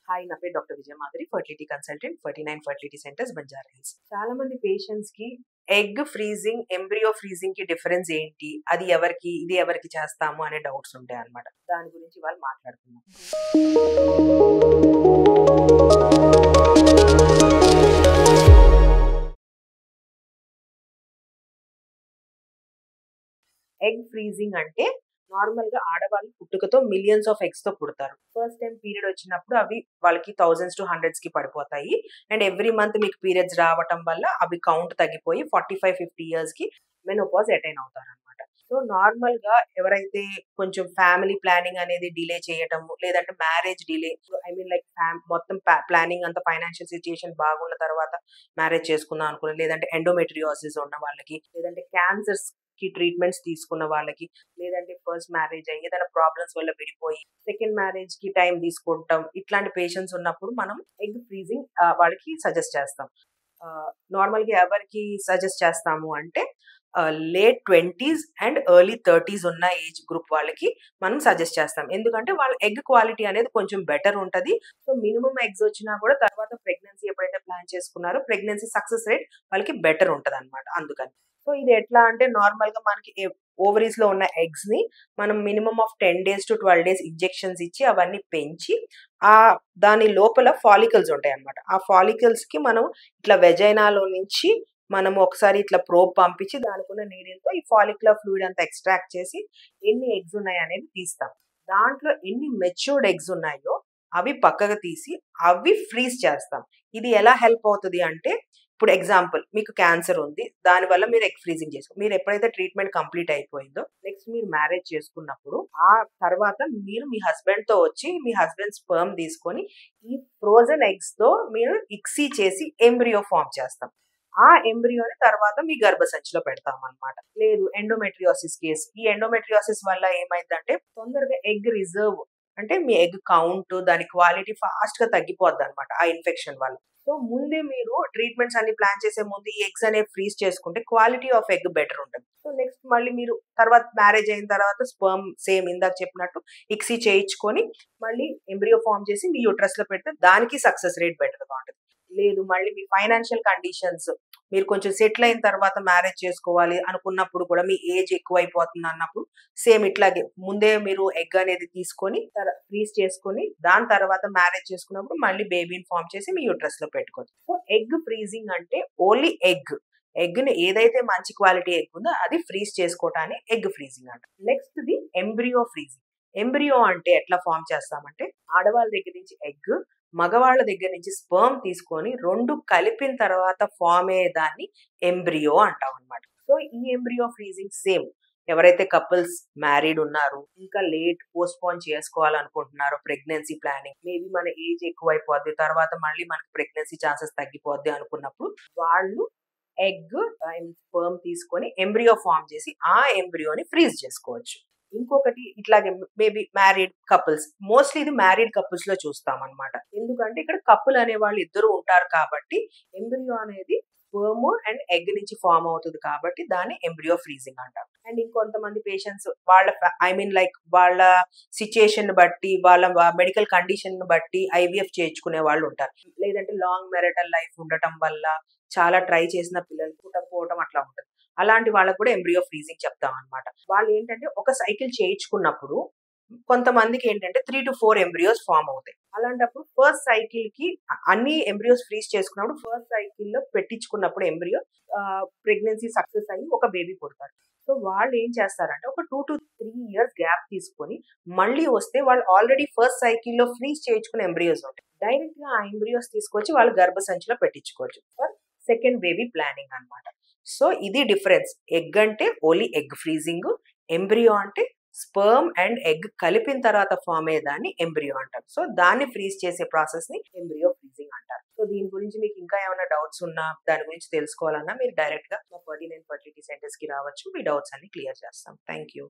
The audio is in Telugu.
హాయ్, నా పేరు doctor Vijaya Madhuri, fertility consultant, 49 fertility centres, Banjara Hills. చాలా మంది పేషెంట్స్ కి ఎగ్ ఫ్రీజింగ్, ఎంబ్రియో ఫ్రీజింగ్ కి డిఫరెన్స్ ఏంటి, అది ఎవరికి, ఇది ఎవరికి చేస్తాము అనే డౌట్స్ ఉంటాయి అన్నమాట. దాని గురించి వాళ్ళు మాట్లాడుతున్నాం. ఎగ్ ఫ్రీజింగ్ అంటే నార్మల్ గా ఆడవాళ్ళు పుట్టుకతో మిలియన్స్ ఆఫ్ ఎగ్స్ తో పుడతారు. ఫస్ట్ టైం పీరియడ్ వచ్చినప్పుడు అవి వాళ్ళకి థౌజండ్స్ టు హండ్రెడ్స్ కి పడిపోతాయి. అండ్ ఎవ్రీ మంత్ మీకు పీరియడ్స్ రావటం వల్ల అవి కౌంట్ తగ్గిపోయి 45-50 ఇయర్స్ కి మెనోపాజ్ అటైన్ అవుతారు అనమాట. సో నార్మల్ గా ఎవరైతే కొంచెం ఫ్యామిలీ ప్లానింగ్ అనేది డిలే చేయటము, లేదంటే marriage delay, I mean like మొత్తం ప్లానింగ్ అంతా ఫైనాన్షియల్ సిచ్యుయేషన్ బాగున్న తర్వాత మ్యారేజ్ చేసుకుందాం అనుకున్న, లేదంటే ఎండోమెట్రియోసిస్ ఉన్న వాళ్ళకి, లేదంటే క్యాన్సర్స్ కి ట్రీట్మెంట్స్ తీసుకున్న వాళ్ళకి, లేదంటే ఫస్ట్ మ్యారేజ్ అయ్యి ఏదైనా ప్రాబ్లమ్స్ వల్ల విడిపోయి సెకండ్ మ్యారేజ్ కి టైం తీసుకుంటాం, ఇట్లాంటి పేషెంట్స్ ఉన్నప్పుడు మనం ఎగ్ ఫ్రీజింగ్ వాళ్ళకి సజెస్ట్ చేస్తాం. నార్మల్ గా ఎవరికి సజెస్ట్ చేస్తాము అంటే late 20s and early 30s ఉన్న ఏజ్ గ్రూప్ వాళ్ళకి మనం సజెస్ట్ చేస్తాం. ఎందుకంటే వాళ్ళ ఎగ్ క్వాలిటీ అనేది కొంచెం బెటర్ ఉంటది. సో మినిమం ఎగ్స్ వచ్చినా కూడా తర్వాత ప్రెగ్నెన్సీ ఎప్పుడైతే ప్లాన్ చేసుకున్నారో ప్రెగ్నెన్సీ సక్సెస్ రేట్ వాళ్ళకి బెటర్ ఉంటది అనమాట. అందుకని సో ఇది ఎట్లా అంటే నార్మల్ గా మనకి ఓవరీస్ లో ఉన్న ఎగ్స్ ని మనం minimum of 10 days to 12 days injections ఇచ్చి అవన్నీ పెంచి ఆ దాని లోపల ఫాలికల్స్ ఉంటాయి అనమాట. ఆ ఫాలికల్స్ కి మనం ఇట్లా వెజైనాలో నుంచి మనం ఒకసారి ఇట్లా ప్రోబ్ పంపించి దానికున్న నీడిల్తో ఈ ఫాలిక్యులర్ ఫ్లూయిడ్ అంతా ఎక్స్ట్రాక్ట్ చేసి ఎన్ని ఎగ్స్ ఉన్నాయి అనేది తీస్తాం. దాంట్లో ఎన్ని మెచ్యూర్డ్ ఎగ్స్ ఉన్నాయో అవి పక్కగా తీసి అవి ఫ్రీజ్ చేస్తాం. ఇది ఎలా హెల్ప్ అవుతుంది అంటే, ఇప్పుడు ఎగ్జాంపుల్ మీకు క్యాన్సర్ ఉంది, దానివల్ల మీరు ఎగ్ ఫ్రీజింగ్ చేసుకో, మీరు ఎప్పుడైతే ట్రీట్మెంట్ కంప్లీట్ అయిపోయిందో నెక్స్ట్ మీరు మ్యారేజ్ చేసుకున్నప్పుడు ఆ తర్వాత మీరు మీ హస్బెండ్ తో వచ్చి మీ హస్బెండ్ స్పర్మ్ తీసుకొని ఈ ఫ్రోజన్ ఎగ్స్ తో మీరు ఇక్సీ చేసి ఎంబ్రియో ఫామ్ చేస్తాం. ఆ ఎంబ్రియోని తర్వాత మీ గర్భసంచిలో పెడతాం అనమాట. లేదు ఎండోమెట్రియోసిస్ కేసు, ఈ ఎండోమెట్రియోసిస్ వల్ల ఏమైందంటే తొందరగా ఎగ్ రిజర్వ్ అంటే మీ ఎగ్ కౌంట్, దాని క్వాలిటీ ఫాస్ట్ గా తగ్గిపోద్ది అనమాట ఆ ఇన్ఫెక్షన్ వల్ల. సో ముందే మీరు ట్రీట్మెంట్స్ అన్ని ప్లాన్ చేసే ముందు ఈ ఎగ్స్ అనేవి ఫ్రీజ్ చేసుకుంటే క్వాలిటీ ఆఫ్ ఎగ్ బెటర్ ఉంటుంది. సో నెక్స్ట్ మళ్ళీ మీరు తర్వాత మ్యారేజ్ అయిన తర్వాత స్పర్మ్ సేమ్ ఇందాక చెప్పినట్టు ఇక్సీ చేయించుకొని మళ్ళీ ఎంబ్రియో ఫామ్ చేసి మీ యూట్రస్ లో పెడితే దానికి సక్సెస్ రేట్ బెటర్ గా ఉంటుంది. లేదు మళ్ళీ మీ ఫైనాన్షియల్ కండిషన్స్, మీరు కొంచెం సెటిల్ అయిన తర్వాత మ్యారేజ్ చేసుకోవాలి అనుకున్నప్పుడు కూడా మీ ఏజ్ ఎక్కువ అయిపోతుంది అన్నప్పుడు సేమ్ ఇట్లాగే ముందే మీరు ఎగ్ అనేది తీసుకొని ఫ్రీజ్ చేసుకొని దాని తర్వాత మ్యారేజ్ చేసుకున్నప్పుడు మళ్ళీ బేబీని ఫామ్ చేసి మీ యూట్రస్ లో పెట్టుకోవచ్చు. సో ఎగ్ ఫ్రీజింగ్ అంటే ఓన్లీ ఎగ్ ని ఏదైతే మంచి క్వాలిటీ ఎగ్ ఉందో అది ఫ్రీజ్ చేసుకోవటాన్ని ఎగ్ ఫ్రీజింగ్ అంట. Next the embryo freezing. Embryo అంటే ఎట్లా ఫామ్ చేస్తామంటే, ఆడవాళ్ళ దగ్గర నుంచి ఎగ్, మగవాళ్ళ దగ్గర నుంచి స్పర్మ్ తీసుకొని రెండు కలిపిన తర్వాత ఫామ్ అయ్యే దాన్ని ఎంబ్రియో అంటాం అనమాట. సో ఈ ఎంబ్రియో ఫ్రీజింగ్ సేమ్ ఎవరైతే కపుల్స్ మ్యారీడ్ ఉన్నారు, ఇంకా లేట్ పోస్ట్పోన్ చేసుకోవాలనుకుంటున్నారో ప్రెగ్నెన్సీ ప్లానింగ్, మేబీ మన ఏజ్ ఎక్కువైపోద్ది, తర్వాత మళ్ళీ మనకి ప్రెగ్నెన్సీ ఛాన్సెస్ తగ్గిపోద్ది అనుకున్నప్పుడు వాళ్ళు ఎగ్ అండ్ స్పర్మ్ తీసుకొని ఎంబ్రియో ఫామ్ చేసి ఆ ఎంబ్రియోని ఫ్రీజ్ చేసుకోవచ్చు. ఇంకొకటి ఇట్లాగే మేబీ మ్యారీడ్ కపుల్స్, మోస్ట్లీ ఇది మ్యారీడ్ కపుల్స్ లో చూస్తాం అనమాట. ఎందుకంటే ఇక్కడ కపుల్ అనే వాళ్ళు ఇద్దరు ఉంటారు కాబట్టి ఎంబ్రియో అనేది స్పర్మ్ అండ్ ఎగ్ నుంచి ఫామ్ అవుతుంది కాబట్టి దాన్ని ఎంబ్రియో ఫ్రీజింగ్ అంటారు. అండ్ ఇంకొంతమంది పేషెంట్స్ వాళ్ళ ఐ మీన్ లైక్ వాళ్ళ సిచ్యుయేషన్ బట్టి, వాళ్ళ మెడికల్ కండిషన్ బట్టి ఐవీఎఫ్ చేయించుకునే వాళ్ళు ఉంటారు. లేదంటే లాంగ్ మెరిటల్ లైఫ్ ఉండటం వల్ల చాలా ట్రై చేసిన పిల్లలు పుట్టకపోవటం అట్లా ఉంటుంది. అలాంటి వాళ్ళకు కూడా ఎంబ్రియో ఫ్రీజింగ్ చెప్తాం అనమాట. వాళ్ళు ఏంటంటే ఒక సైకిల్ చేయించుకున్నప్పుడు కొంతమందికి ఏంటంటే 3 to 4 ఎంబ్రియోస్ ఫామ్ అవుతాయి. అలాంటప్పుడు ఫస్ట్ సైకిల్ కి అన్ని ఎంబ్రియోస్ ఫ్రీజ్ చేసుకున్నప్పుడు ఫస్ట్ సైకిల్ లో పెట్టించుకున్నప్పుడు ఎంబ్రియో ప్రెగ్నెన్సీ సక్సెస్ అయ్యి ఒక బేబీ పుడతారు. సో వాళ్ళు ఏం చేస్తారంటే ఒక 2 to 3 years గ్యాప్ తీసుకొని మళ్ళీ వస్తే వాళ్ళు ఆల్రెడీ ఫస్ట్ సైకిల్ లో ఫ్రీజ్ చేయించుకున్న ఎంబ్రియోస్ ఉంటాయి. డైరెక్ట్ గా ఆ ఎంబ్రియోస్ తీసుకొచ్చి వాళ్ళు గర్భసంచిలో పెట్టించుకోవచ్చు ఫర్ సెకండ్ బేబీ ప్లానింగ్ అనమాట. సో ఇది డిఫరెన్స్. ఎగ్ అంటే ఓన్లీ ఎగ్ ఫ్రీజింగ్, ఎంబ్రియో అంటే స్పర్మ్ అండ్ ఎగ్ కలిపిన తర్వాత ఫామ్ అయ్యే దాన్ని ఎంబ్రియో అంటారు. సో దాన్ని ఫ్రీజ్ చేసే ప్రాసెస్ ని ఎంబ్రియో ఫ్రీజింగ్ అంటారు. సో దీని గురించి మీకు ఇంకా ఏమైనా డౌట్స్ ఉన్నా, దాని గురించి తెలుసుకోవాలన్నా మీరు డైరెక్ట్ గా మా 49 ఫర్టిలిటీ సెంటర్స్ కి రావచ్చు. మీ డౌట్స్ అన్ని క్లియర్ చేస్తాం. Thank you.